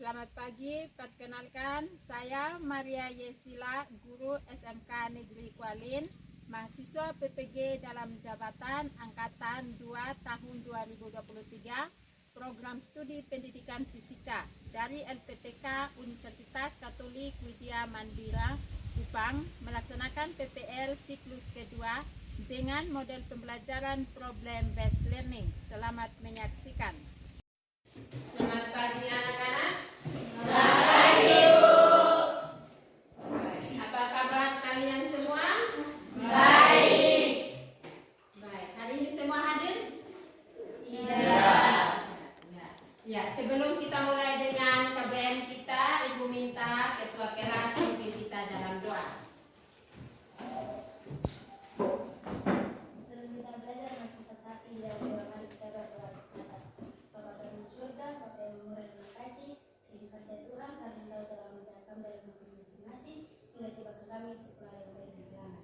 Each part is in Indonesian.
Selamat pagi, perkenalkan saya Maria Yesila, guru SMK Negeri Kualin, mahasiswa PPG dalam jabatan Angkatan 2 tahun 2023, program studi pendidikan fisika dari LPTK Universitas Katolik Widya Mandira, Kupang, melaksanakan PPL siklus kedua dengan model pembelajaran problem based learning. Selamat menyaksikan. Selamat pagi anak-anak. Selamat pagi, Bu. Apa kabar kalian semua? Baik. Baik. Hari ini semua hadir? Iya. Ya, sebelum kita mulai dengan KBM kita, Ibu minta ketua kelas memimpin kita dalam doa. Sebelum kita belajar nanti sepati dan doa, mari kita berdoa. Bapa kami di surga, Bapa yang murah, terima kasih. Terima kasih Tuhan, kami tahu telah mendatang dari negeri masing-masing hingga tiba ke kami sekolah yang baik dan selamat.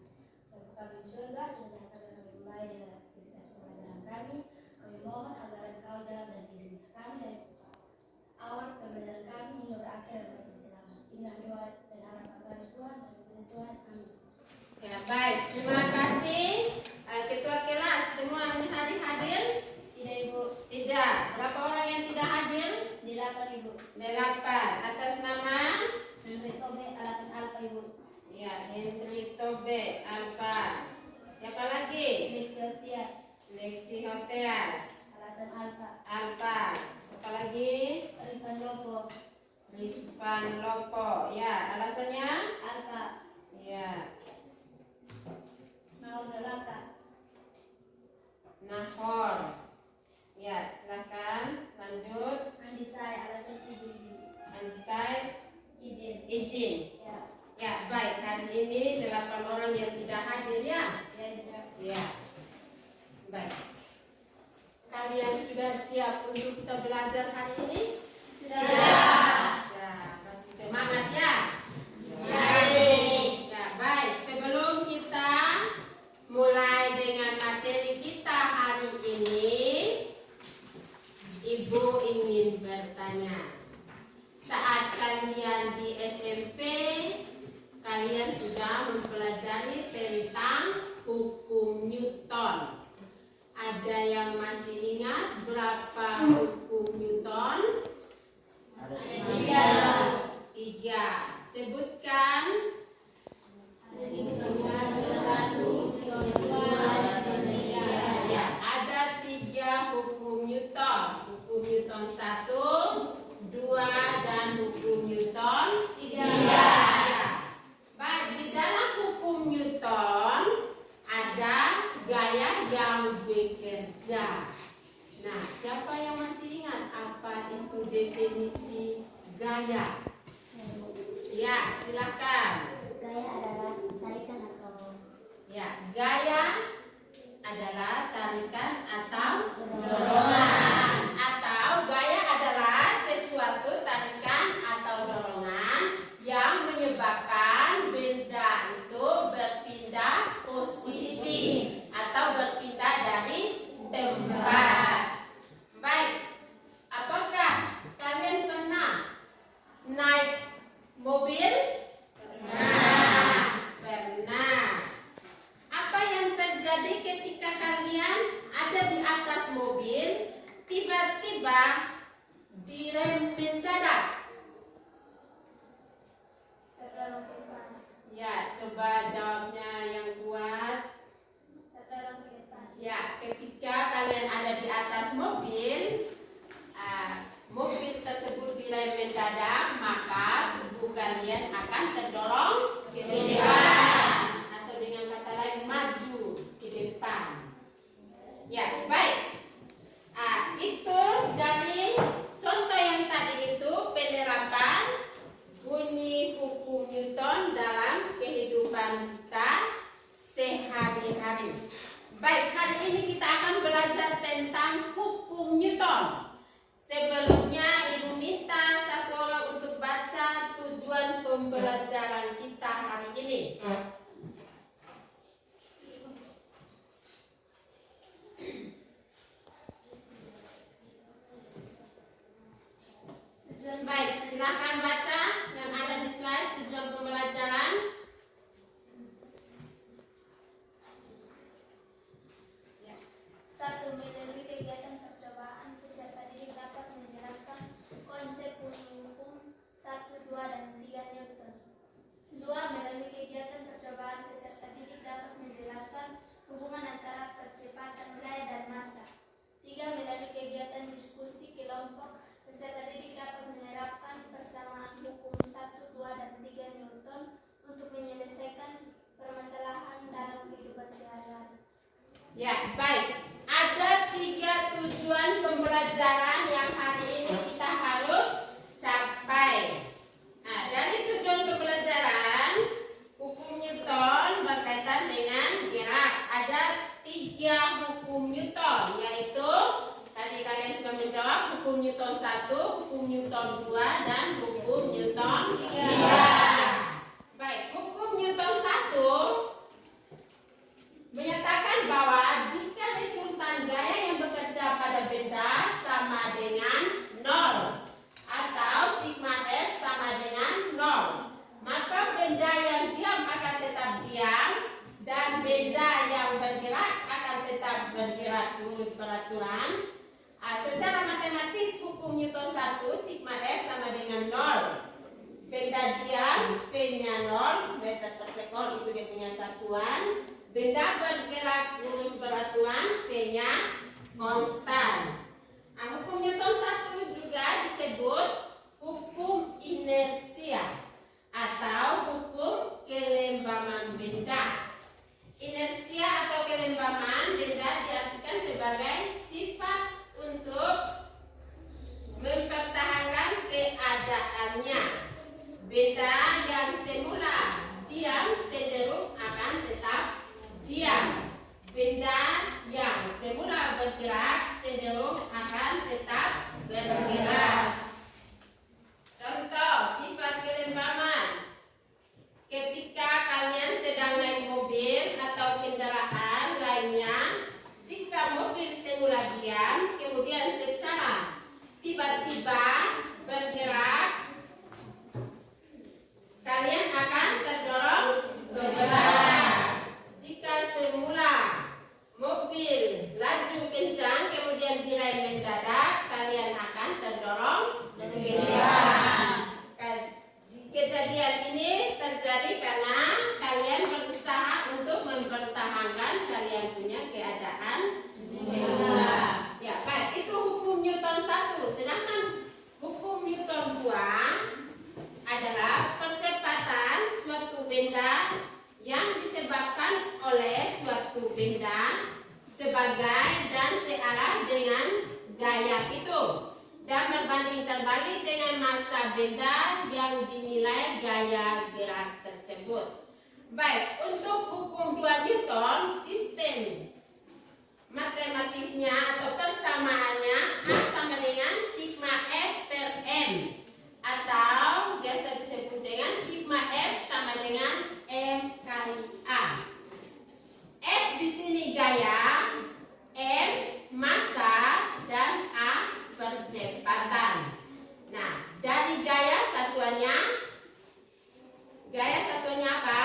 Bapa kami di surga, sudah kami mulai dengan aktivitas pembelajaran kami. Kami mohon agar Engkau jaga dan pimpin kami dari awal pembelajaran kami hingga berakhir dengan baik dan selamat. Inilah doa dan harapan kami Tuhan, terima Tuhan, amin. Ya, baik. Terima kasih. Ketua kelas, semua ini hadir? Tidak Ibu. Tidak. Berapa orang yang tidak hadir? 8 Ibu. 8. Atas nama? Hendrik Tobe, alasan Alfa Ibu. Ya, Hendrik Tobe Alfa. Siapa lagi? Lexi Hoteas. Alasan Alfa. Alfa. Siapa lagi? Rifan Lopo. Rifan Lopo. Ya, alasannya? Alfa. Ya. Naur Dalaka. Nahor. Ya, silahkan lanjut. Andisai, alasan izin. Andisai Izin. izin. Ya. Ya, baik. Hari ini 8 orang yang tidak hadir ya. Ya, Ibu. Ya. Baik. Kalian sudah siap untuk kita belajar hari ini? Siap. Ya, masih semangat ya? Baik. Ya, baik. Sebelum kita mulai dengan materi kita hari ini, Ibu ingin bertanya. Saat kalian di SMP, kalian sudah mempelajari tentang hukum Newton. Ada yang masih ingat berapa hukum Newton? Tiga. Sebutkan. Ya, ada 3 hukum Newton. Hukum Newton 1, 2, dan hukum Newton 3. Ya. Baik, di dalam hukum Newton ada gaya yang bekerja. Nah, siapa yang masih ingat apa itu definisi gaya? Ya, silakan. Gaya adalah tarikan atau Ya, gaya adalah tarikan atau dorongan. Atau gaya adalah sesuatu tarikan atau dorongan yang menyebabkan benda itu berpindah posisi atau berpindah dari tempat. Baik, apakah kalian pernah naik mobil? Pernah. Apa yang terjadi ketika kalian ada di atas mobil, tiba-tiba direm mendadak? Terlarang ke depan. Ya, coba jawabnya yang kuat. Terlarang ke depan. Ya, ketika kalian ada di atas mobil, mobil tersebut direm mendadak, maka tubuh kalian akan terdorong ke depan, atau dengan kata lain maju ke depan. Ya, baik. Itu dari contoh yang tadi itu penerapan bunyi hukum Newton dalam kehidupan kita sehari-hari. Baik, hari ini kita akan belajar tentang hukum Newton. Sebelumnya Ibu minta satu orang untuk baca tujuan pembelajaran kita hari ini. Baik, Silahkan baca yang ada di slide tujuan pembelajaran. Satu, melalui kegiatan percobaan peserta didik dapat menjelaskan konsep bunyi hukum 1, 2, dan 3 Newton. 2. Melalui kegiatan percobaan peserta didik dapat menjelaskan hubungan antara percepatan gaya dan massa. 3. Melalui kegiatan diskusi kelompok peserta didik dapat menerapkan persamaan hukum 1, 2, dan 3 Newton untuk menyelesaikan permasalahan dalam kehidupan sehari-hari. Ya, baik. Ada 3 tujuan pembelajaran yang hari ini kita harus capai. Nah, dari tujuan pembelajaran hukum Newton berkaitan dengan gerak. Ada 3 hukum Newton, yaitu tadi kalian sudah menjawab hukum Newton 1, hukum Newton 2, dan hukum Newton 3. Baik, hukum Newton 1 menyatakan bahwa jika resultan gaya yang bekerja pada benda sama dengan 0 atau sigma F sama dengan 0, maka benda yang diam akan tetap diam dan benda yang bergerak akan tetap bergerak lurus peraturan. Secara matematis hukum Newton 1 sigma F sama dengan 0. Benda diam V-nya 0 meter per sekon, itu dia punya satuan. Benda bergerak lurus beraturan V-nya konstan. Hukum Newton 1 juga disebut hukum inersia atau hukum kelembaman benda. Inersia atau kelembaman benda diartikan sebagai sifat untuk mempertahankan keadaannya. Benda yang semula diam cenderung akan tetap diam. Benda yang semula bergerak cenderung akan tetap bergerak. Contoh sifat kelembaman. Ketika kalian sedang naik mobil atau kendaraan lainnya, jika mobil semula diam, kemudian secara tiba-tiba bergerak, kalian akan terdorong ke belakang. Jika semula mobil laju kencang kemudian direm mendadak, kalian akan terdorong ke belakang. Kejadian ini terjadi karena kalian berusaha untuk mempertahankan kalian punya keadaan semula. Ya, baik, itu hukum Newton 1. Sedangkan hukum Newton 2 adalah percepatan suatu benda yang disebabkan oleh suatu benda sebagai dan searah dengan gaya itu dan berbanding terbalik dengan massa benda yang dinilai gaya gerak tersebut. Baik, untuk hukum 2 Newton, sistem matematisnya atau persamaannya A sama dengan sigma F per M, atau biasa disebut dengan sigma F sama dengan M kali A. F di sini gaya, M massa, dan A percepatan. Nah, dari gaya satuannya apa?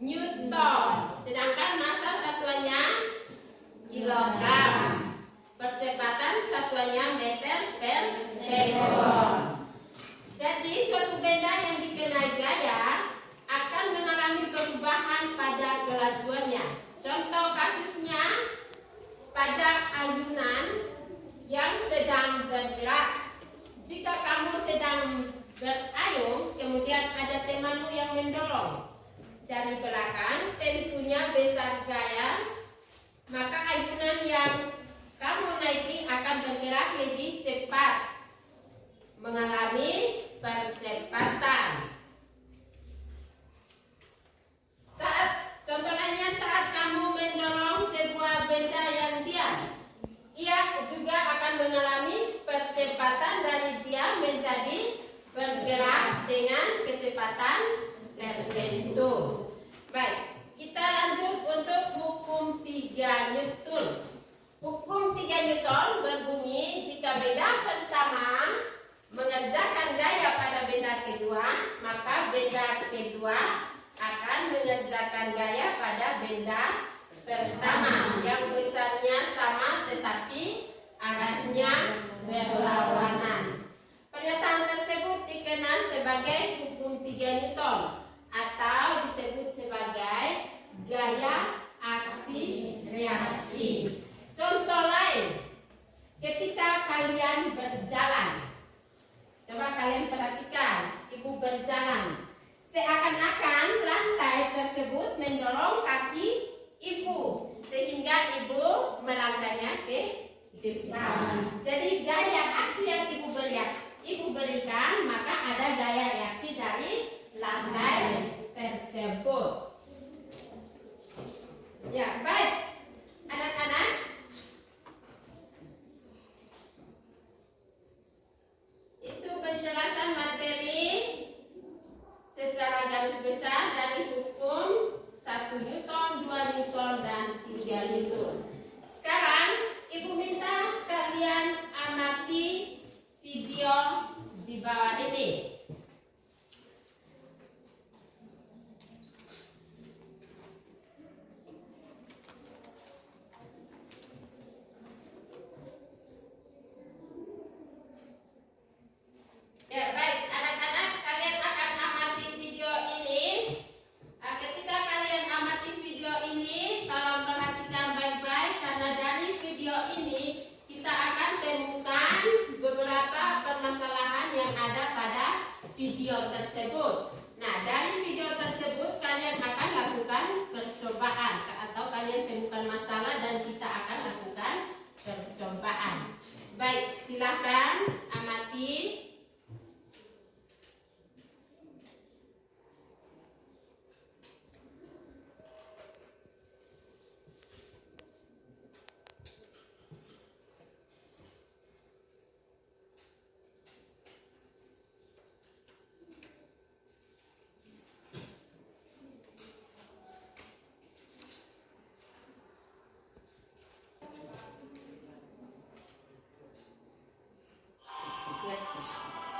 Newton. Sedangkan massa satuannya kilogram. Percepatan satuannya meter per sekon. Jadi suatu benda yang dikenai gaya akan mengalami perubahan pada kelajuannya. Contoh kasusnya pada ayunan yang sedang bergerak. Jika kamu sedang berayun, kemudian ada temanmu yang mendorong dari belakang, tentunya besar gaya, maka ayunan yang kamu naiki akan bergerak lebih cepat, mengalami percepatan. Contoh lainnya saat kamu mendorong sebuah benda yang diam, ia juga akan mengalami percepatan dari diam menjadi bergerak dengan kecepatan tertentu. Baik, kita lanjut untuk hukum 3 Newton. Hukum 3 Newton berbunyi jika benda pertama mengerjakan mengerjakan gaya pada benda kedua, maka benda kedua akan mengerjakan gaya pada benda pertama yang besarnya sama tetapi arahnya berlawanan. Pernyataan tersebut dikenal sebagai hukum 3 Newton atau disebut sebagai gaya aksi reaksi. Contoh lain, ketika kalian berjalan, coba kalian perhatikan, ibu berjalan, seakan-akan lantai tersebut mendorong kaki ibu sehingga ibu melangkahnya ke depan. Jadi gaya aksi yang ibu berikan, maka ada gaya reaksi dari lantai tersebut. Ya, baik. Anak-anak, itu penjelasan materi secara garis besar dari hukum 1 Newton, 2 Newton, dan 3 Newton. Sekarang ibu minta kalian amati video di bawah ini. Ya, baik anak-anak, kalian akan amati video ini. Ketika kalian amati video ini, tolong perhatikan baik-baik karena dari video ini kita akan temukan beberapa permasalahan yang ada pada video tersebut. Nah, dari video tersebut kalian akan lakukan percobaan atau kalian temukan masalah dan kita akan lakukan percobaan. Baik, silakan amati.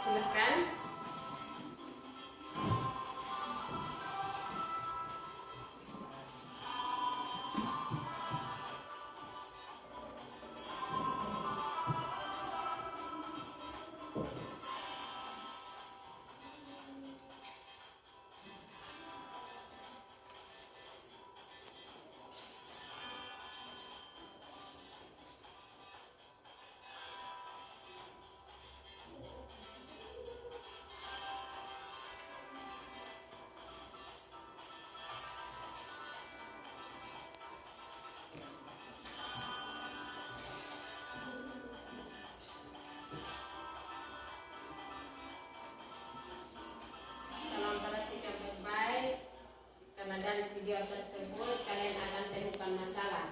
Silakan. Tolong perhatikan baik-baik karena dari video tersebut kalian akan temukan masalah.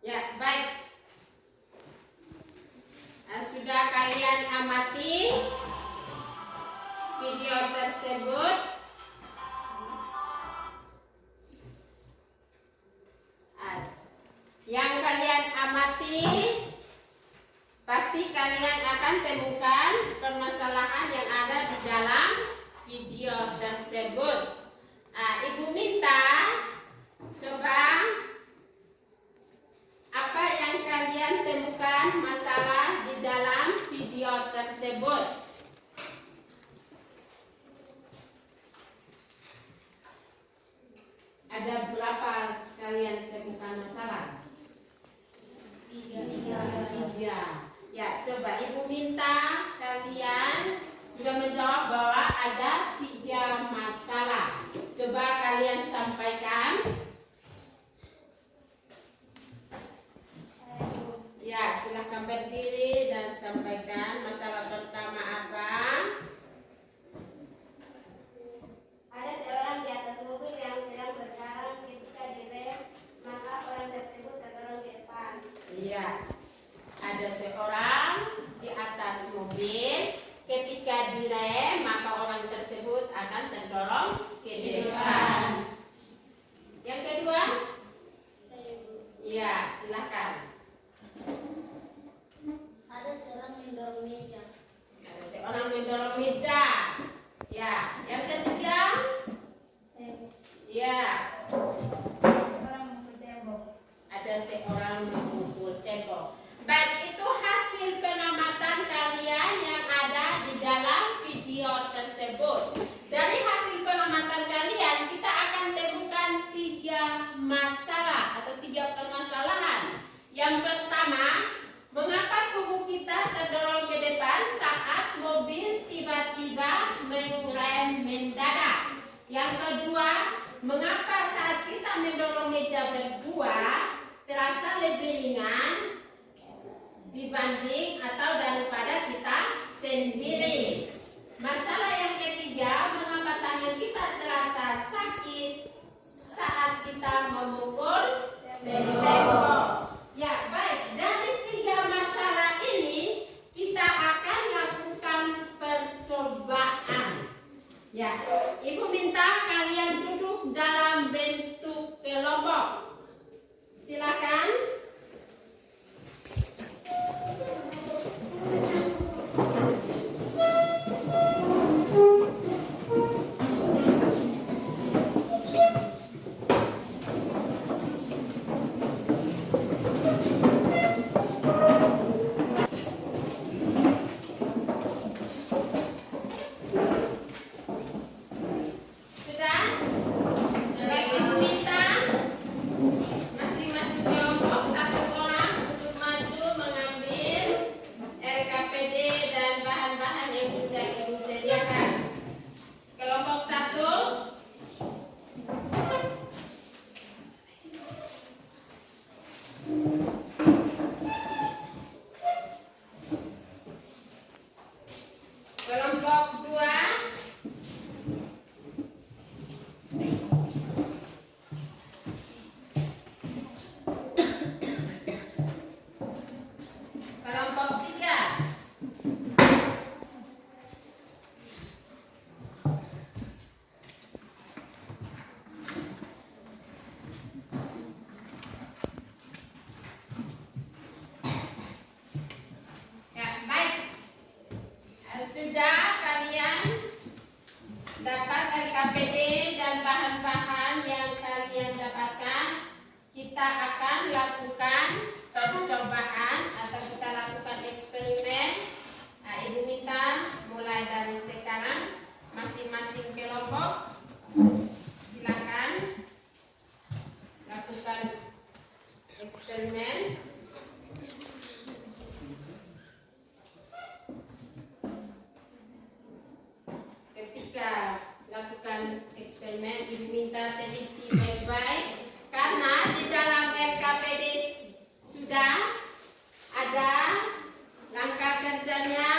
Ya, baik. Sudah kalian amati video tersebut? Yang kalian amati, pasti kalian akan temukan permasalahan yang ada di dalam video tersebut. Ibu minta coba apa yang kalian temukan masalah di dalam video tersebut. coba Ibu minta kalian sudah menjawab bahwa ada 3 masalah. Coba kalian sampaikan. Ya, silahkan berdiri dan sampaikan masalah pertama apa. Ada seorang di atas mobil yang sedang berjalan ketika direm, maka orang tersebut terdorong ke depan. Iya, ada seorang di atas mobil ketika direm maka orang tersebut akan terdorong ke depan. Yang kedua, iya silakan. Ada seorang mendorong meja. Ada seorang mendorong meja. Ya, yang ketiga, ya Orang memukul tembok. ada seorang memukul tembok. Baik, itu hasil pengamatan kalian yang ada di dalam video tersebut. Dari hasil pengamatan kalian, kita akan temukan 3 masalah atau 3 permasalahan. Yang pertama, mengapa tubuh kita terdorong ke depan saat mobil tiba-tiba mengerem mendadak? Yang kedua, mengapa saat kita mendorong meja berdua terasa lebih ringan dibanding atau daripada kita sendiri? Masalah yang ketiga, mengapa tangan kita terasa sakit saat kita memukul tembok? Ya, baik. Dari 3 masalah ini kita akan lakukan percobaan. Ya, Ibu minta kalian duduk dalam bentuk kelompok. Silakan. Sudah? Baik, Ibu minta masing-masing kelompok 1 orang untuk maju mengambil RKPD dan bahan-bahan yang sudah Ibu sediakan. Kelompok 1. Kelompok 2. Kelompok 3. Ya, baik. Sudah kalian dapat RKPD dan bahan-bahan yang kalian dapatkan, kita akan lakukan percobaan atau kita lakukan eksperimen. Nah, Ibu minta mulai dari sekarang masing-masing kelompok silakan lakukan eksperimen. Ketika lakukan eksperimen, Ibu minta teliti baik-baik karena di dalam RKPD sudah ada langkah kerjanya.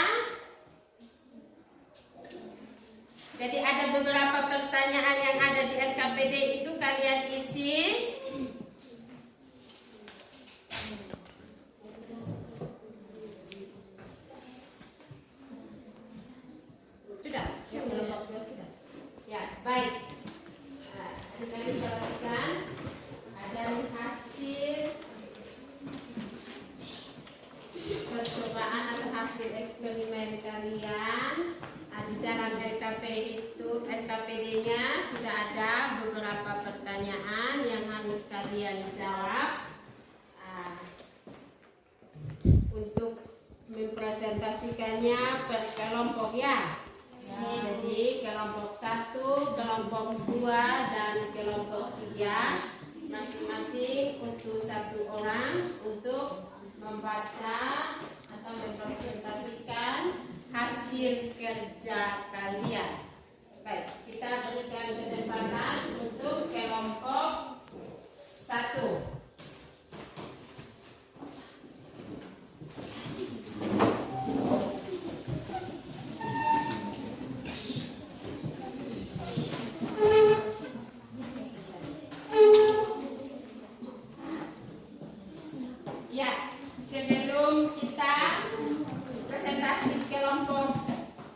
Jadi ada beberapa pertanyaan yang ada di RKPD itu kalian isi. Sudah? Ya, kelompok 2 sudah. Ya, baik. Nah, kalian perhatikan ada hasil percobaan atau hasil eksperimen kalian. Nah, di dalam RKPD-nya sudah ada beberapa pertanyaan yang harus kalian jawab. Nah, untuk mempresentasikannya per kelompok ya. Jadi kelompok 1, kelompok 2 dan kelompok 3 masing-masing untuk 1 orang untuk membaca atau mempresentasikan hasil kerja kalian. Baik, kita berikan kesempatan untuk kelompok 1. Ya, sebelum kita presentasi kelompok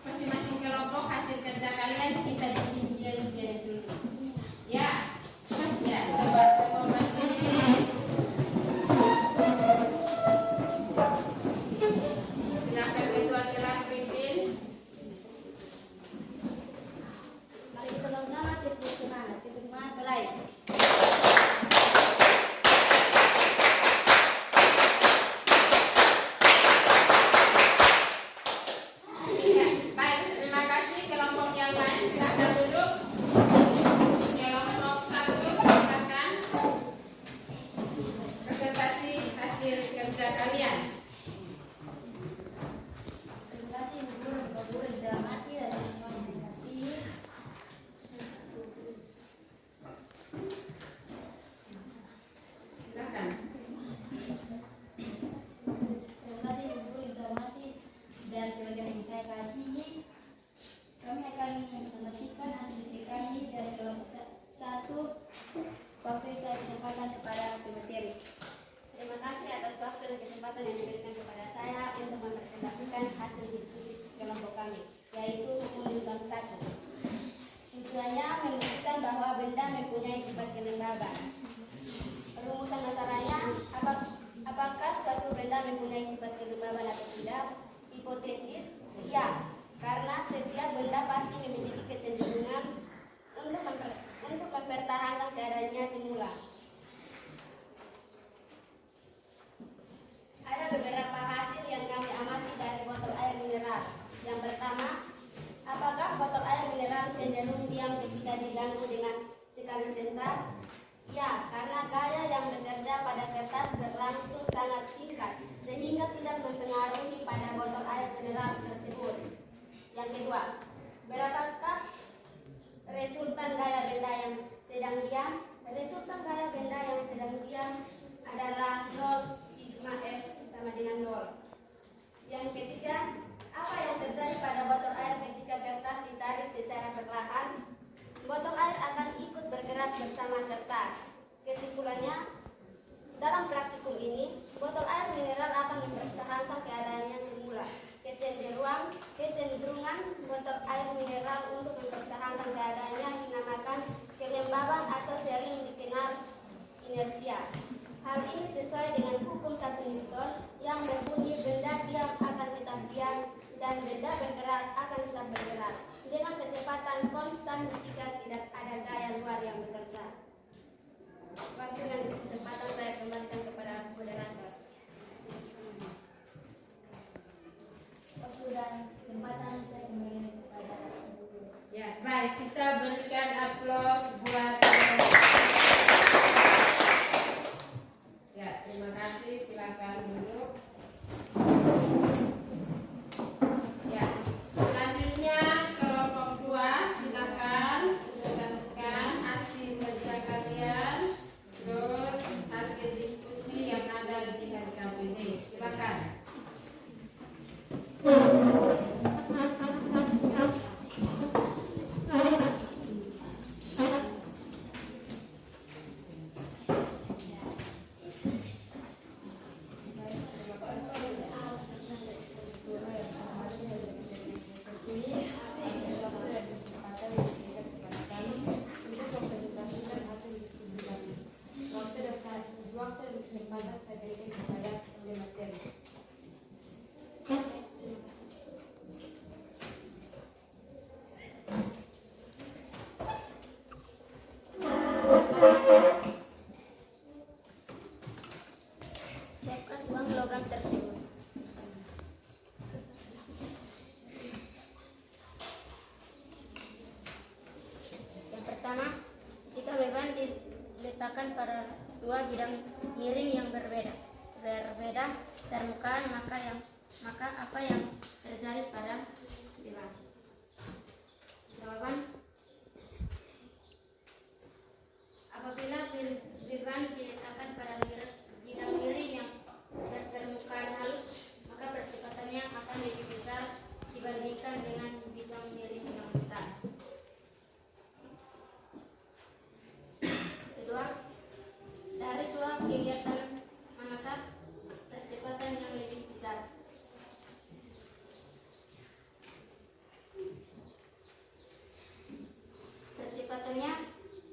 masing-masing kelompok hasil kerja kalian, kita bikin dulu. Ya, ya, coba semua berdiri. Silakan ketua kelas pimpin. Mari kita sama-sama titik semangat mulai. Ya, baik, terima kasih. Kelompok yang lain silakan duduk. Kelompok 1 silakan presentasi hasil kerja kalian. Terima kasih guru yang dihormati dan semua yang dikasihi. Silakan. Terima kasih guru yang dihormati dan teman-teman yang saya kasihi. Kami akan menyaksikan hasil diskusi kami dari kelompok 1. Waktu saya kesempatan kepada pemateri. Terima kasih atas waktu dan kesempatan yang diberikan kepada saya untuk mempresentasikan hasil diskusi kelompok kami, yaitu hukum bab 1. Tujuannya menunjukkan bahwa benda mempunyai sifat kelembaban. Rumusan masalahnya, apakah suatu benda mempunyai sifat kelembaban atau tidak? Hipotesis, ya, karena setiap benda pasti memiliki kecenderungan untuk mempertahankan keadaannya semula. Ada beberapa hasil yang kami amati dari botol air mineral. Yang pertama, apakah botol air mineral cenderung diam ketika diganggu dengan sekali sentral? Ya, karena gaya yang bekerja pada kertas berlangsung sangat singkat, sehingga tidak mempengaruhi pada botol air mineral tersebut. Yang kedua, berapakah resultan gaya benda yang sedang diam? Resultan gaya benda yang sedang diam adalah 0 sigma F sama dengan 0. Yang ketiga, apa yang terjadi pada botol air ketika kertas ditarik secara perlahan? Botol air akan ikut bergerak bersama kertas. Kesimpulannya, dalam praktikum ini, botol air mineral akan mempertahankan keadaannya semula. Kecenderungan botol air mineral untuk mempertahankan keadaannya dinamakan kelembaban atau sering dikenal inersia. Hal ini sesuai dengan hukum 1 Newton yang berbunyi benda diam akan tetap diam dan benda bergerak akan tetap bergerak dengan kecepatan konstan jika tidak ada gaya luar yang bekerja. Waktu dan kesempatan saya kembalikan kepada moderator. Waktu dan kesempatan saya kembali kepada guru. Ya, baik, kita berikan aplaus buat ya, terima kasih. Silakan duduk. Ya, selanjutnya kelompok 2 silakan presentasikan hasil kerja kalian, terus hasil diskusi yang ada di hari Kamis ini. Silakan. Siapkan uang logam tersebut. Yang pertama, jika beban diletakkan pada dua bidang miring yang berbeda permukaan, maka yang Maka apa yang terjadi pada Firman? Jawaban: apabila Firman diletakkan pada bidang miring yang berpermukaan halus, maka percepatannya akan lebih besar dibandingkan dengan bidang miring yang besar. Kedua, dari dua kegiatan manakah percepatan yang lebih besar? Percepatannya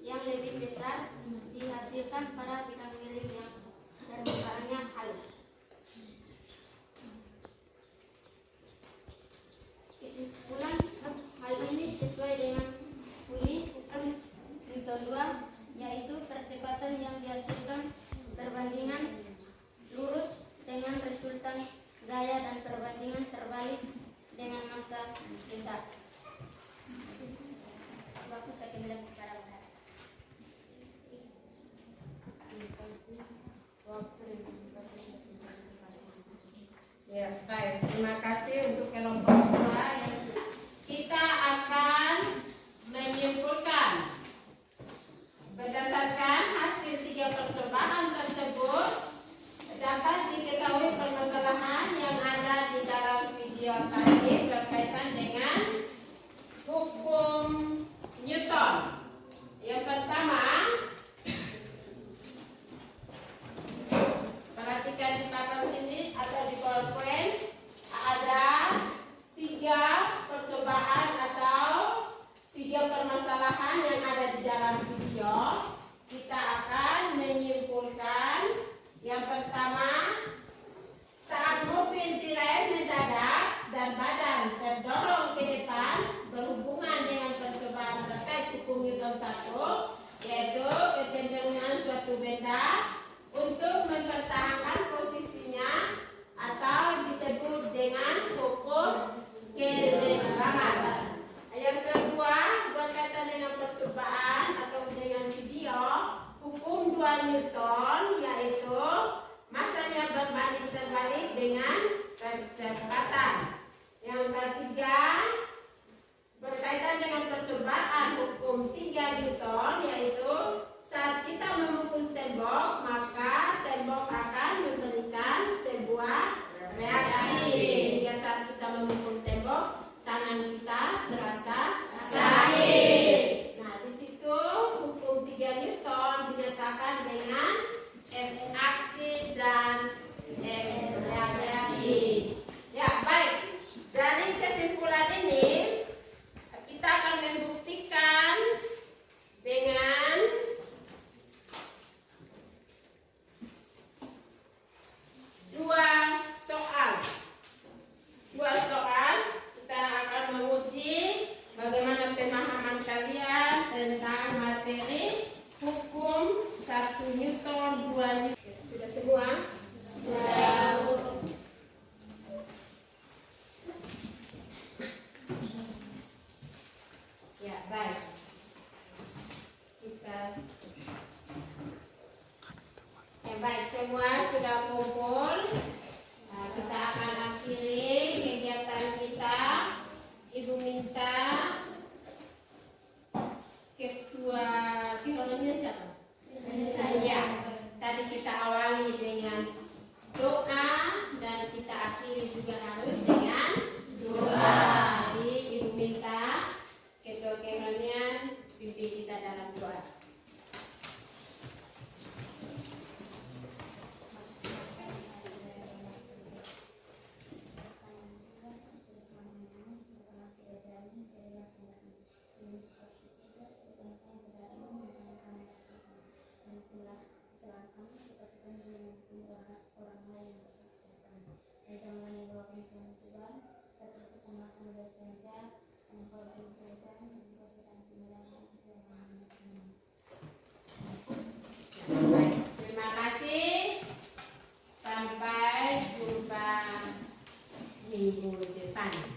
yang lebih besar dihasilkan pada bidang miring yang permukaannya halus. Kesimpulan hal ini sesuai dengan bunyi hukum Newton 2, yaitu percepatan yang dihasilkan perbandingan lurus dengan resultan gaya dan perbandingan terbalik dengan massa benda. Waktu saya kembali bicara. Ya, baik. Terima kasih untuk kelompok kedua. Kita akan menyimpulkan berdasarkan hasil 3 percobaan tersebut dapat diketahui permasalahan yang ada di dalam video tadi berkaitan dengan hukum Newton. Yang pertama, perhatikan di papan sini atau di PowerPoint ada 3 percobaan atau 3 permasalahan yang ada di dalam video. Kita akan menyimpulkan yang pertama, saat mobil direm mendadak dan badan terdorong ke depan berhubungan dengan percobaan terkait hukum Newton 1, yaitu kecenderungan suatu benda untuk mempertahankan posisinya atau disebut dengan hukum keseimbangan. Yang kedua berkaitan dengan percobaan atau dengan video hukum 2 Newton, yaitu masanya berbanding terbalik dengan percepatan. Yang ketiga berkaitan dengan percobaan hukum 3 Newton, yaitu saat kita memukul tembok, maka tembok akan memberikan sebuah reaksi. Sehingga saat kita memukul tembok, tangan kita terasa sakit. Nah, di situ hukum 3 Newton dinyatakan dengan efek aksi dan efek reaksi. Ya, baik. Dari kesimpulan ini, kita akan membuktikan dengan dua soal. Kita akan menguji bagaimana pemahaman kalian tentang materi hukum 1 Newton, 2 Newton. Sudah semua? Sudah. Ya, baik. Baik, semua sudah kumpul. Nah, kita akan akhiri kegiatan kita. Ibu minta ketua bironya siapa? Saya. Tadi kita awali dengan doa dan kita akhiri juga harus dengan doa. Jadi ibu minta ketua bironya pimpin kita dalam doa. Terima kasih. Sampai jumpa minggu depan.